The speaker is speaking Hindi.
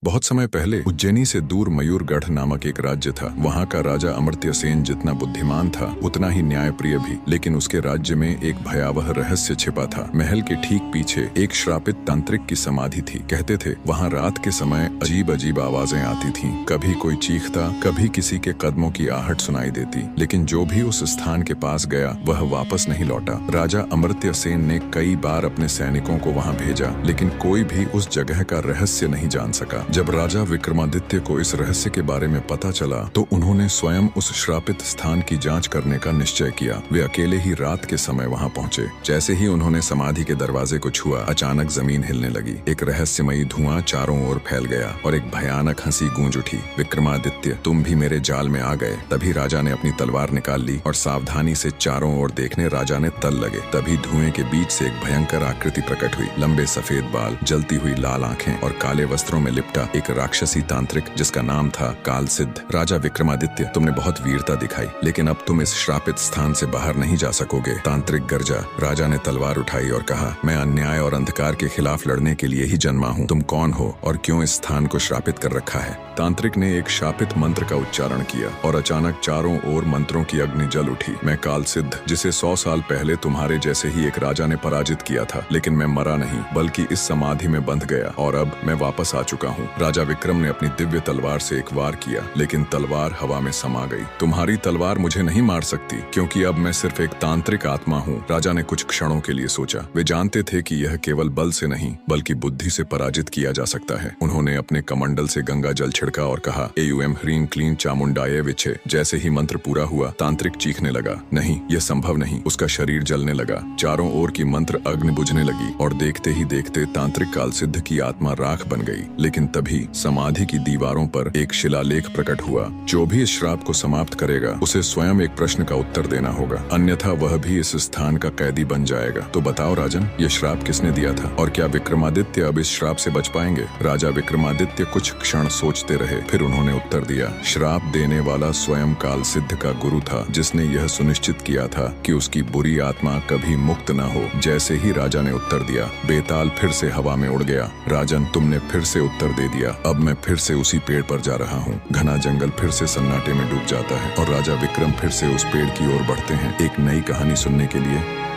बहुत समय पहले उज्जैनी से दूर मयूरगढ़ नामक एक राज्य था। वहाँ का राजा अमर्त्य सेन जितना बुद्धिमान था उतना ही न्यायप्रिय भी। लेकिन उसके राज्य में एक भयावह रहस्य छिपा था। महल के ठीक पीछे एक श्रापित तांत्रिक की समाधि थी। कहते थे वहाँ रात के समय अजीब अजीब आवाजें आती थीं। कभी कोई चीखता, कभी किसी के कदमों की आहट सुनाई देती। लेकिन जो भी उस स्थान के पास गया वह वापस नहीं लौटा। राजा अमर्त्य सेन ने कई बार अपने सैनिकों को वहाँ भेजा, लेकिन कोई भी उस जगह का रहस्य नहीं जान सका। जब राजा विक्रमादित्य को इस रहस्य के बारे में पता चला तो उन्होंने स्वयं उस श्रापित स्थान की जांच करने का निश्चय किया। वे अकेले ही रात के समय वहां पहुंचे। जैसे ही उन्होंने समाधि के दरवाजे को छुआ, अचानक जमीन हिलने लगी। एक रहस्यमयी धुआं चारों ओर फैल गया और एक भयानक हंसी गूंज उठी। विक्रमादित्य, तुम भी मेरे जाल में आ गए। तभी राजा ने अपनी तलवार निकाल ली और सावधानी से चारों ओर देखने राजा ने तल लगे। तभी धुएं के बीच से एक भयंकर आकृति प्रकट हुई। लंबे सफेद बाल, जलती हुई लाल आंखें और काले वस्त्रों में लिपटा एक राक्षसी तांत्रिक जिसका नाम था कालसिद्ध। राजा विक्रमादित्य, तुमने बहुत वीरता दिखाई, लेकिन अब तुम इस श्रापित स्थान से बाहर नहीं जा सकोगे। तांत्रिक गर्जा। राजा ने तलवार उठाई और कहा, मैं अन्याय और अंधकार के खिलाफ लड़ने के लिए ही जन्मा हूँ। तुम कौन हो और क्यों इस स्थान को श्रापित कर रखा है? तांत्रिक ने एक शापित मंत्र का उच्चारण किया और अचानक चारों ओर मंत्रों की अग्नि जल उठी। मैं कालसिद्ध, जिसे 100 साल पहले तुम्हारे जैसे ही एक राजा ने पराजित किया था, लेकिन मैं मरा नहीं बल्कि इस समाधि में बंध गया और अब मैं वापस आ चुका हूँ। राजा विक्रम ने अपनी दिव्य तलवार से एक वार किया, लेकिन तलवार हवा में समा गई। तुम्हारी तलवार मुझे नहीं मार सकती, क्योंकि अब मैं सिर्फ एक तांत्रिक आत्मा हूँ। राजा ने कुछ क्षणों के लिए सोचा। वे जानते थे कि यह केवल बल से नहीं बल्कि बुद्धि से पराजित किया जा सकता है। उन्होंने अपने कमंडल से गंगा जल छिड़का और कहा, एयूएम ह्रीम क्लीन चामुंडाय विच्छे। जैसे ही मंत्र पूरा हुआ, तांत्रिक चीखने लगा, नहीं, यह संभव नहीं। उसका शरीर जलने लगा। चारों ओर की मंत्र अग्नि बुझने लगी और देखते ही देखते तांत्रिक कालसिद्ध की आत्मा राख बन गई। लेकिन तभी समाधि की दीवारों पर एक शिलालेख प्रकट हुआ। जो भी इस श्राप को समाप्त करेगा उसे स्वयं एक प्रश्न का उत्तर देना होगा, अन्यथा वह भी इस स्थान का कैदी बन जाएगा। तो बताओ राजन, यह श्राप किसने दिया था और क्या विक्रमादित्य अब इस श्राप से बच पाएंगे? राजा विक्रमादित्य कुछ क्षण सोचते रहे, फिर उन्होंने उत्तर दिया, श्राप देने वाला स्वयं कालसिद्ध का गुरु था, जिसने यह सुनिश्चित किया था कि उसकी बुरी आत्मा कभी मुक्त न हो। जैसे ही राजा ने उत्तर दिया, बेताल फिर से हवा में उड़ गया। राजन, तुमने फिर से उत्तर दे दिया। अब मैं फिर से उसी पेड़ पर जा रहा हूँ। घना जंगल फिर से सन्नाटे में डूब जाता है और राजा विक्रम फिर से उस पेड़ की ओर बढ़ते हैं एक नई कहानी सुनने के लिए।